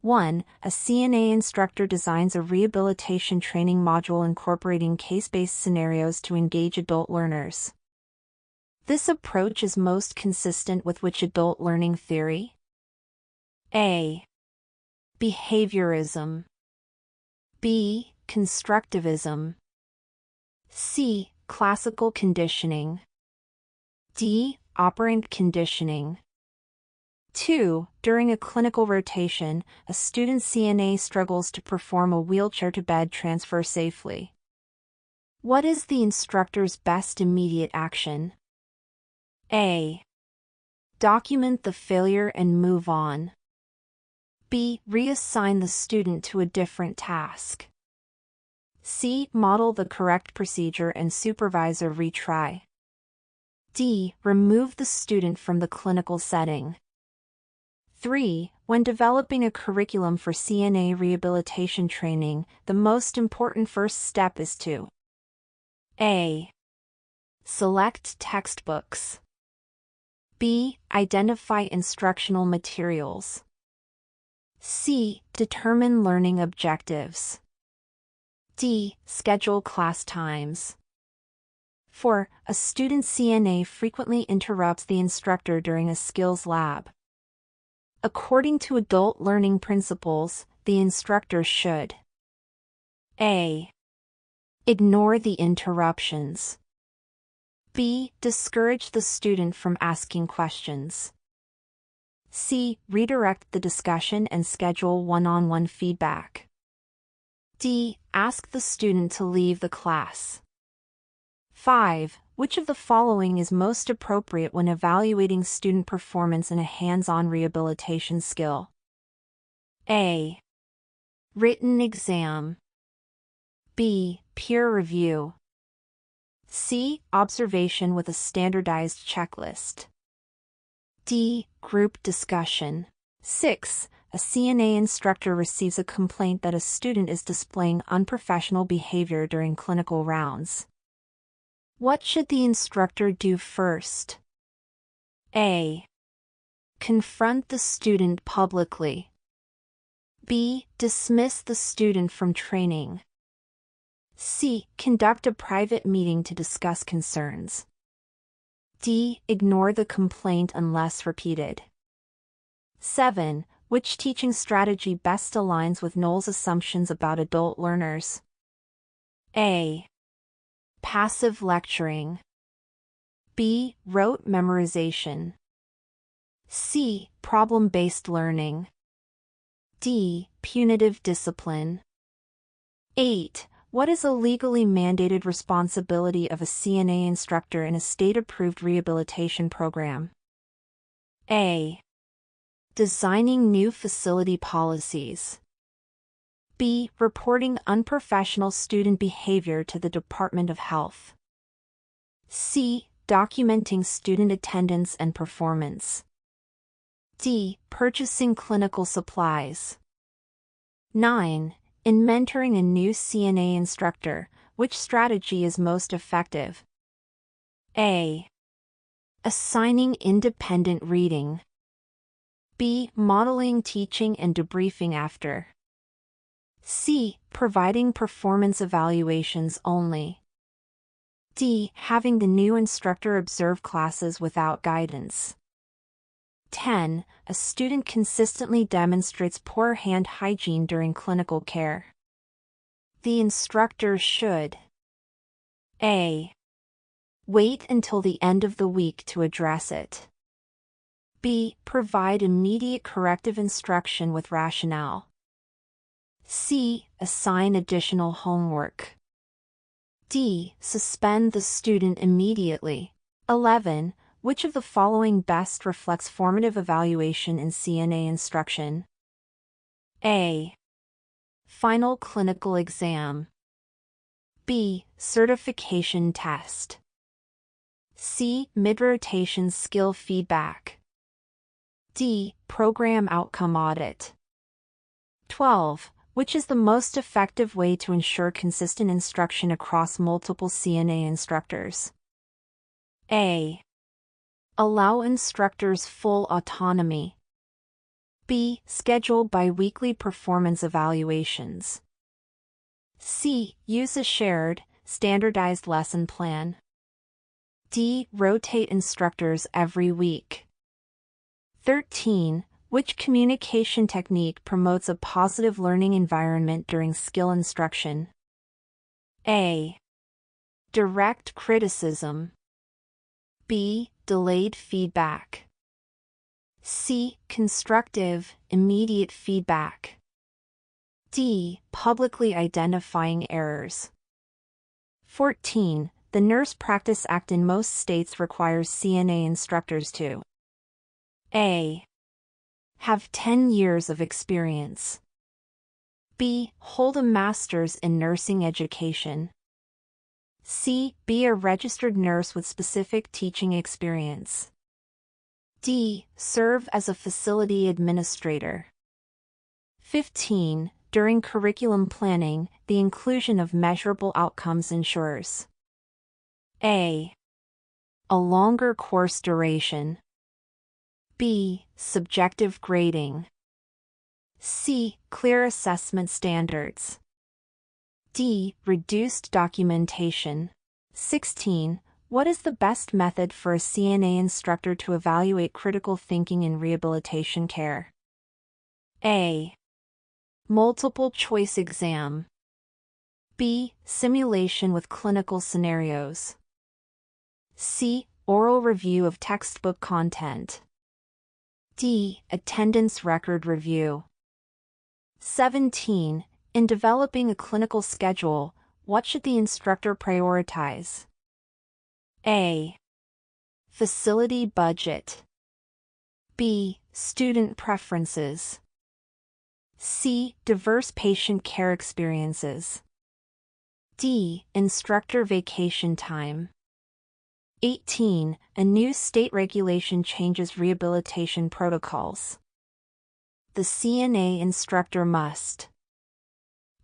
1. A CNA instructor designs a rehabilitation training module incorporating case-based scenarios to engage adult learners. This approach is most consistent with which adult learning theory? A. Behaviorism. B. Constructivism. C. Classical conditioning. D. Operant conditioning. 2. During a clinical rotation, a student CNA struggles to perform a wheelchair-to-bed transfer safely. What is the instructor's best immediate action? A. Document the failure and move on. B. Reassign the student to a different task. C. Model the correct procedure and supervise a retry. D. Remove the student from the clinical setting. 3. When developing a curriculum for CNA rehabilitation training, the most important first step is to A. Select textbooks. B. Identify instructional materials. C. Determine learning objectives. D. Schedule class times. 4. A student CNA frequently interrupts the instructor during a skills lab. According to adult learning principles, the instructor should A. Ignore the interruptions. B. Discourage the student from asking questions. C. Redirect the discussion and schedule one-on-one feedback. D. Ask the student to leave the class. 5. Which of the following is most appropriate when evaluating student performance in a hands-on rehabilitation skill? A. Written exam. B. Peer review. C. Observation with a standardized checklist. D. Group discussion. 6. A CNA instructor receives a complaint that a student is displaying unprofessional behavior during clinical rounds. What should the instructor do first? A. Confront the student publicly. B. Dismiss the student from training. C. Conduct a private meeting to discuss concerns. D. Ignore the complaint unless repeated. 7. Which teaching strategy best aligns with Knoll's assumptions about adult learners? A. Passive lecturing. B. Rote memorization. C. Problem-based learning. D. Punitive discipline. 8. What is a legally mandated responsibility of a CNA instructor in a state-approved rehabilitation program? A. Designing new facility policies. B. Reporting unprofessional student behavior to the Department of Health. C. Documenting student attendance and performance. D. Purchasing clinical supplies. 9. In mentoring a new CNA instructor, which strategy is most effective? A. Assigning independent reading. B. Modeling teaching and debriefing after. C. Providing performance evaluations only. D. Having the new instructor observe classes without guidance. 10. A student consistently demonstrates poor hand hygiene during clinical care. The instructor should A. Wait until the end of the week to address it. B. Provide immediate corrective instruction with rationale. C. Assign additional homework. D. Suspend the student immediately. 11. Which of the following best reflects formative evaluation in CNA instruction? A. Final clinical exam. B. Certification test. C. Mid-rotation skill feedback. D. Program outcome audit. 12. Which is the most effective way to ensure consistent instruction across multiple CNA instructors? A. Allow instructors full autonomy. B. Schedule biweekly performance evaluations. C. Use a shared, standardized lesson plan. D. Rotate instructors every week. 13. Which communication technique promotes a positive learning environment during skill instruction? A. Direct criticism. B. Delayed feedback. C. Constructive, immediate feedback. D. Publicly identifying errors. 14. The Nurse Practice Act in most states requires CNA instructors to A. Have 10 years of experience. B. Hold a master's in nursing education. C. Be a registered nurse with specific teaching experience. D. Serve as a facility administrator. 15. During curriculum planning, the inclusion of measurable outcomes ensures A. A longer course duration. B. Subjective grading. C. Clear assessment standards. D. Reduced documentation. 16. What is the best method for a CNA instructor to evaluate critical thinking in rehabilitation care? A. Multiple choice exam. B. Simulation with clinical scenarios. C. Oral review of textbook content. D. Attendance record review. 17. In developing a clinical schedule, what should the instructor prioritize? A. Facility budget. B. Student preferences. C. Diverse patient care experiences. D. Instructor vacation time. 18. A new state regulation changes rehabilitation protocols. The CNA instructor must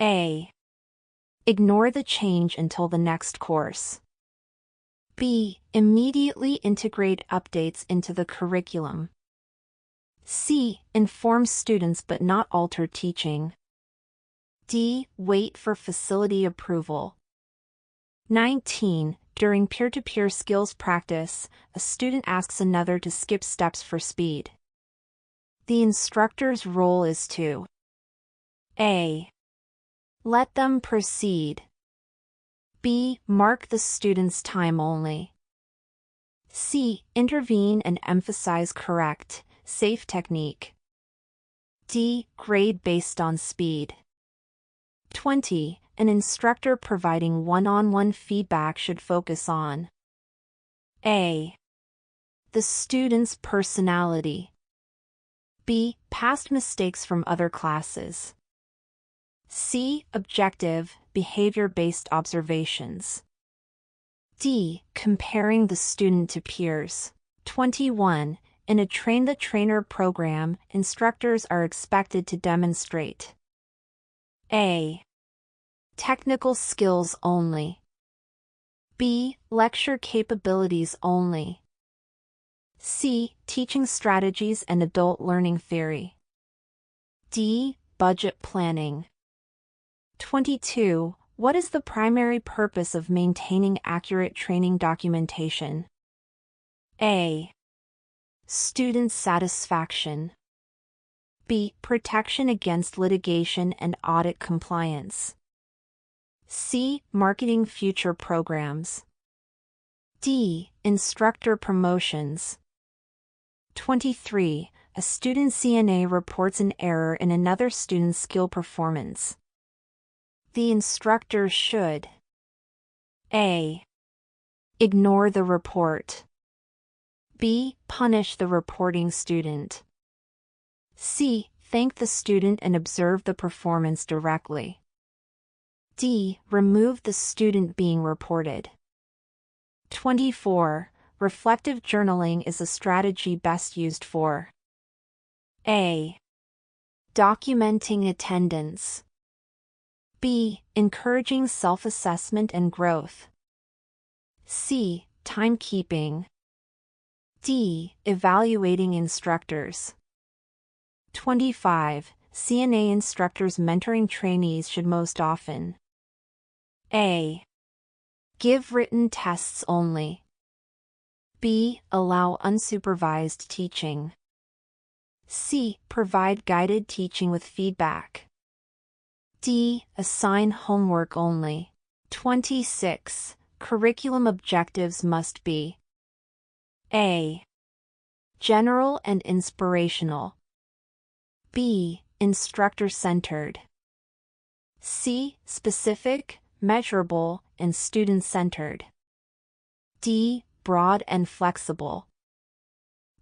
A. Ignore the change until the next course. B. Immediately integrate updates into the curriculum. C. Inform students but not alter teaching. D. Wait for facility approval. 19. During peer-to-peer skills practice, a student asks another to skip steps for speed. The instructor's role is to A. Let them proceed. B. Mark the student's time only. C. Intervene and emphasize correct, safe technique. D. Grade based on speed. 20. An instructor providing one-on-one feedback should focus on A. The student's personality. B. Past mistakes from other classes. C. Objective, behavior-based observations. D. Comparing the student to peers. 21. In a train-the-trainer program, instructors are expected to demonstrate A. Technical skills only. B. Lecture capabilities only. C. Teaching strategies and adult learning theory. D. Budget planning. 22. What is the primary purpose of maintaining accurate training documentation? A. Student satisfaction. B. Protection against litigation and audit compliance. C. Marketing future programs. D. Instructor promotions. 23. A student CNA reports an error in another student's skill performance. The instructor should A. Ignore the report. B. Punish the reporting student. C. Thank the student and observe the performance directly. D. Remove the student being reported. 24. Reflective journaling is a strategy best used for A. Documenting attendance. B. Encouraging self-assessment and growth. C. Timekeeping. D. Evaluating instructors. 25. CNA instructors mentoring trainees should most often A. Give written tests only. B. Allow unsupervised teaching. C. Provide guided teaching with feedback. D. Assign homework only. 26. Curriculum objectives must be A. General and inspirational. B. Instructor-centered. C. Specific, measurable, and student-centered. D. Broad and flexible.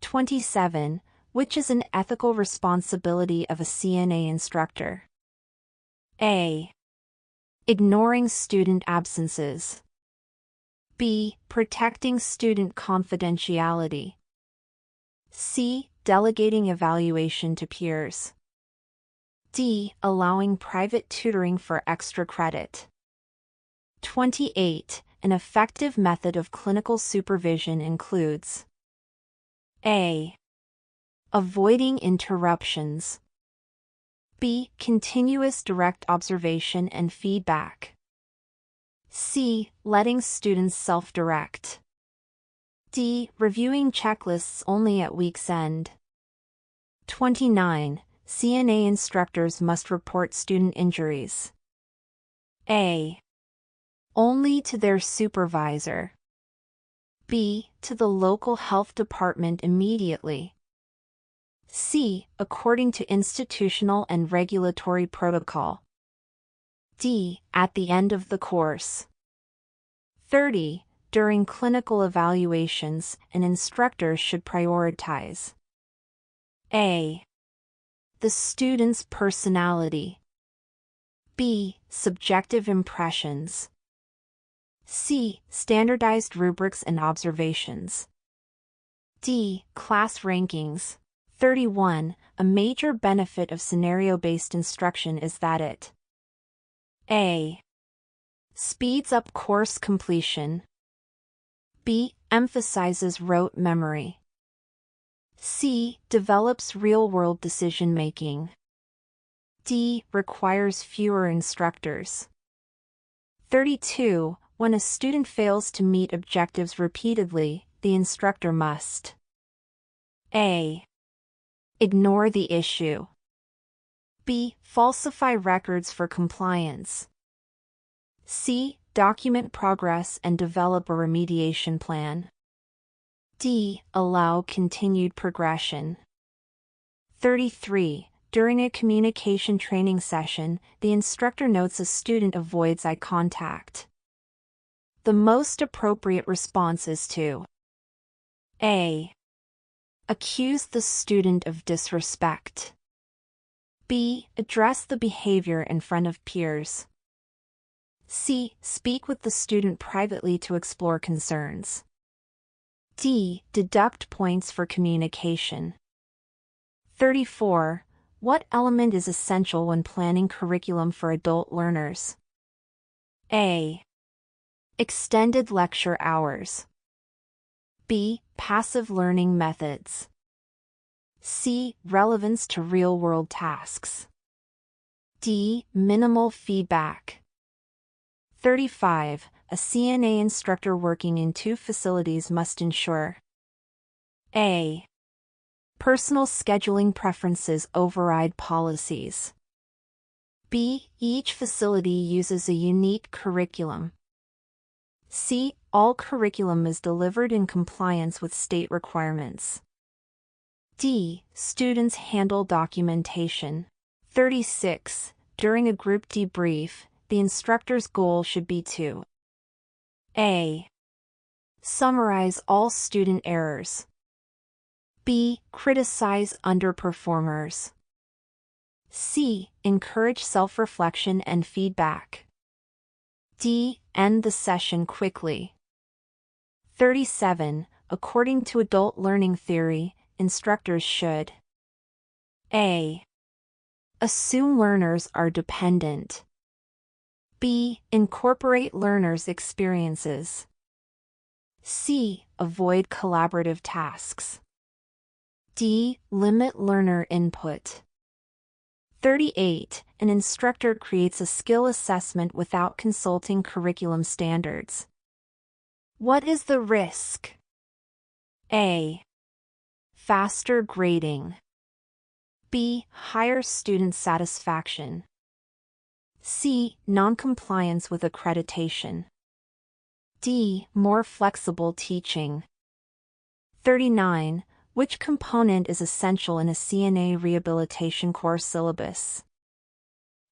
27. Which is an ethical responsibility of a CNA instructor? A. Ignoring student absences. B. Protecting student confidentiality. C. Delegating evaluation to peers. D. Allowing private tutoring for extra credit. 28. An effective method of clinical supervision includes A. Avoiding interruptions. B. Continuous direct observation and feedback. C. Letting students self-direct. D. Reviewing checklists only at week's end. 29. CNA instructors must report student injuries. A. Only to their supervisor. B. To the local health department immediately. C. According to institutional and regulatory protocol. D. At the end of the course. 30. During clinical evaluations, an instructor should prioritize A. The student's personality. B. Subjective impressions. C. Standardized rubrics and observations. D. Class rankings. 31. A major benefit of scenario-based instruction is that it A. Speeds up course completion. B. Emphasizes rote memory. C. Develops real-world decision-making. D. Requires fewer instructors. 32. When a student fails to meet objectives repeatedly, the instructor must A. Ignore the issue. B. Falsify records for compliance. C. Document progress and develop a remediation plan. D. Allow continued progression. 33. During a communication training session, the instructor notes a student avoids eye contact. The most appropriate response is to A. Accuse the student of disrespect. B. Address the behavior in front of peers. C. Speak with the student privately to explore concerns. D. Deduct points for communication. 34. What element is essential when planning curriculum for adult learners? A. Extended lecture hours. B. Passive learning methods. C. Relevance to real-world tasks. D. Minimal feedback. 35. A CNA instructor working in two facilities must ensure A. Personal scheduling preferences override policies. B. Each facility uses a unique curriculum. C. All curriculum is delivered in compliance with state requirements. D. Students handle documentation. 36. During a group debrief, the instructor's goal should be to A. Summarize all student errors. B. Criticize underperformers. C. Encourage self-reflection and feedback. D. End the session quickly. 37. According to adult learning theory, instructors should A. Assume learners are dependent. B. Incorporate learners' experiences. C. Avoid collaborative tasks. D. Limit learner input. 38. An instructor creates a skill assessment without consulting curriculum standards. What is the risk? A. Faster grading. B. Higher student satisfaction. C. Noncompliance with accreditation. D. More flexible teaching. 39. Which component is essential in a CNA rehabilitation course syllabus?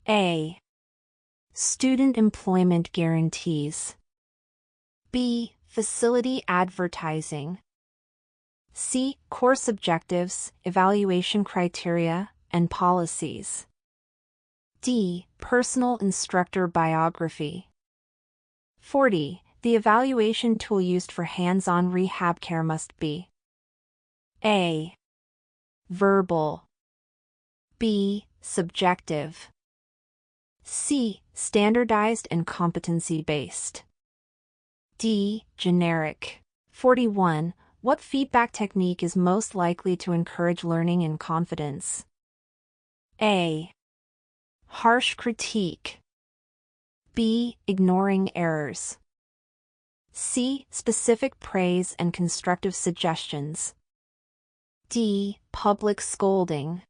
A. Student employment guarantees. B. Facility advertising. C. Course objectives, evaluation criteria, and policies. D. Personal instructor biography. 40. The evaluation tool used for hands-on rehab care must be A. Verbal. B. Subjective. C. Standardized and competency-based. D. Generic. 41. What feedback technique is most likely to encourage learning and confidence? A. Harsh critique. B. Ignoring errors. C. Specific praise and constructive suggestions. D. Public scolding.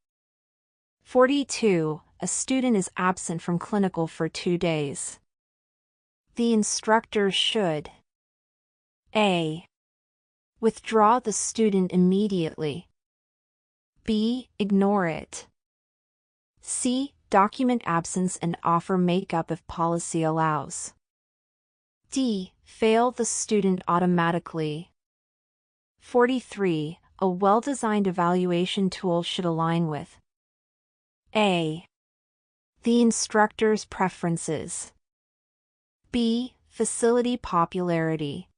42. A student is absent from clinical for 2 days. The instructor should A. Withdraw the student immediately. B. Ignore it. C. Document absence and offer makeup if policy allows. D. Fail the student automatically. 43. A well-designed evaluation tool should align with A. The instructor's preferences. B. Facility popularity.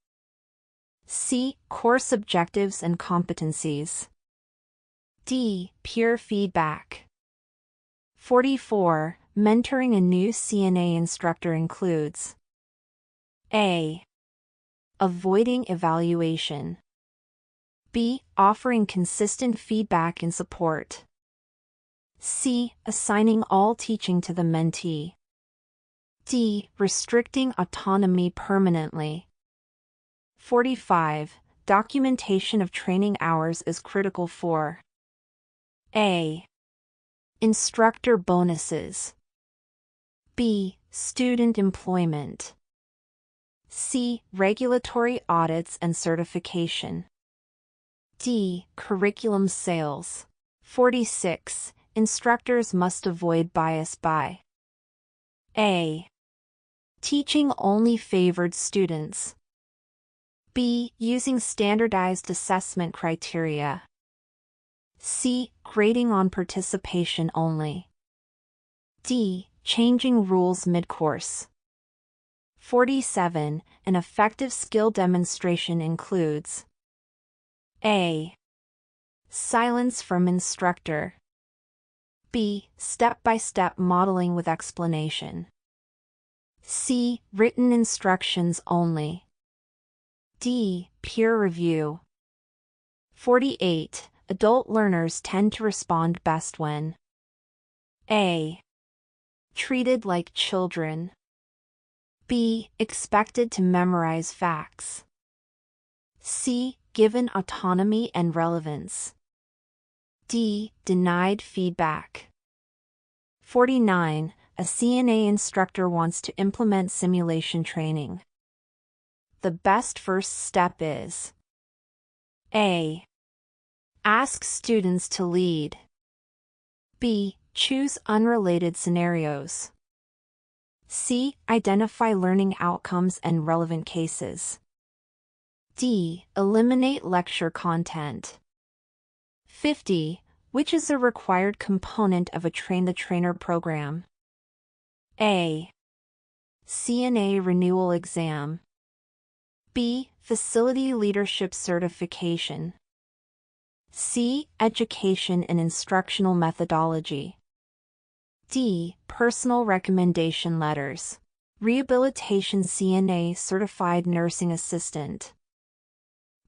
C. Course objectives and competencies. D. Peer feedback. 44. Mentoring a new CNA instructor includes A. Avoiding evaluation. B. Offering consistent feedback and support. C. Assigning all teaching to the mentee. D. Restricting autonomy permanently. 45. Documentation of training hours is critical for A. Instructor bonuses. B. Student employment. C. Regulatory audits and certification. D. Curriculum sales. 46. Instructors must avoid bias by A. Teaching only favored students. B. Using standardized assessment criteria. C. Grading on participation only. D. Changing rules mid-course. 47. An effective skill demonstration includes A. Silence from instructor. B. Step-by-step modeling with explanation. C. Written instructions only. D. Peer review. 48. Adult learners tend to respond best when A. Treated like children. B. Expected to memorize facts. C. Given autonomy and relevance. D. Denied feedback. 49. A CNA instructor wants to implement simulation training. The best first step is A. Ask students to lead. B. Choose unrelated scenarios. C. Identify learning outcomes and relevant cases. D. Eliminate lecture content. 50. Which is a required component of a train-the-trainer program? A. CNA renewal exam. B. Facility leadership certification. C. Education and instructional methodology. D. Personal recommendation letters. Rehabilitation CNA certified nursing assistant.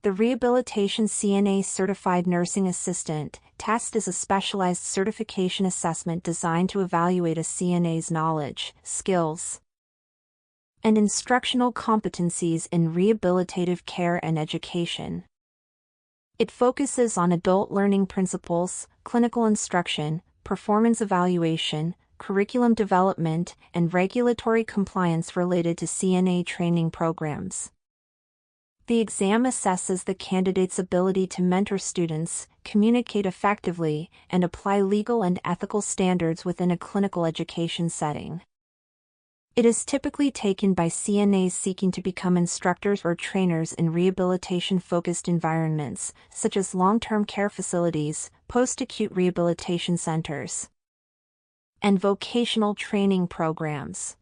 The Rehabilitation CNA Certified Nursing Assistant test is a specialized certification assessment designed to evaluate a CNA's knowledge, skills, and instructional competencies in rehabilitative care and education. It focuses on adult learning principles, clinical instruction, performance evaluation, curriculum development, and regulatory compliance related to CNA training programs. The exam assesses the candidate's ability to mentor students, communicate effectively, and apply legal and ethical standards within a clinical education setting. It is typically taken by CNAs seeking to become instructors or trainers in rehabilitation-focused environments, such as long-term care facilities, post-acute rehabilitation centers, and vocational training programs.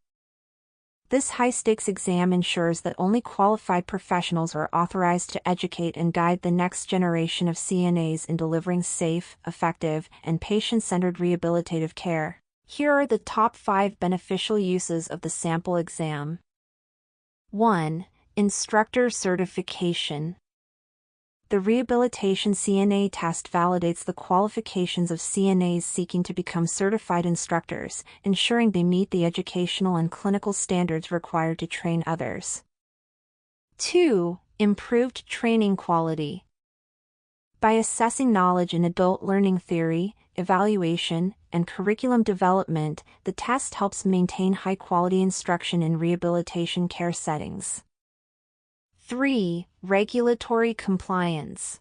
This high-stakes exam ensures that only qualified professionals are authorized to educate and guide the next generation of CNAs in delivering safe, effective, and patient-centered rehabilitative care. Here are the top 5 beneficial uses of the sample exam. 1. Instructor certification. The Rehabilitation CNA test validates the qualifications of CNAs seeking to become certified instructors, ensuring they meet the educational and clinical standards required to train others. 2. Improved training quality. By assessing knowledge in adult learning theory, evaluation, and curriculum development, the test helps maintain high-quality instruction in rehabilitation care settings. 3. Regulatory compliance.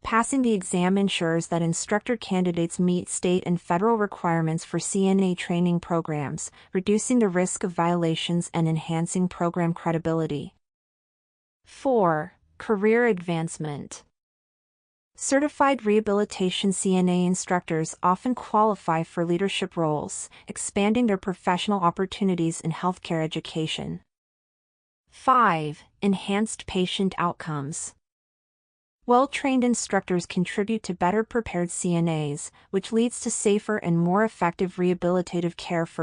Passing the exam ensures that instructor candidates meet state and federal requirements for CNA training programs, reducing the risk of violations and enhancing program credibility. 4. Career advancement. Certified rehabilitation CNA instructors often qualify for leadership roles, expanding their professional opportunities in healthcare education. 5. Enhanced patient outcomes. Well-trained instructors contribute to better prepared CNAs, which leads to safer and more effective rehabilitative care for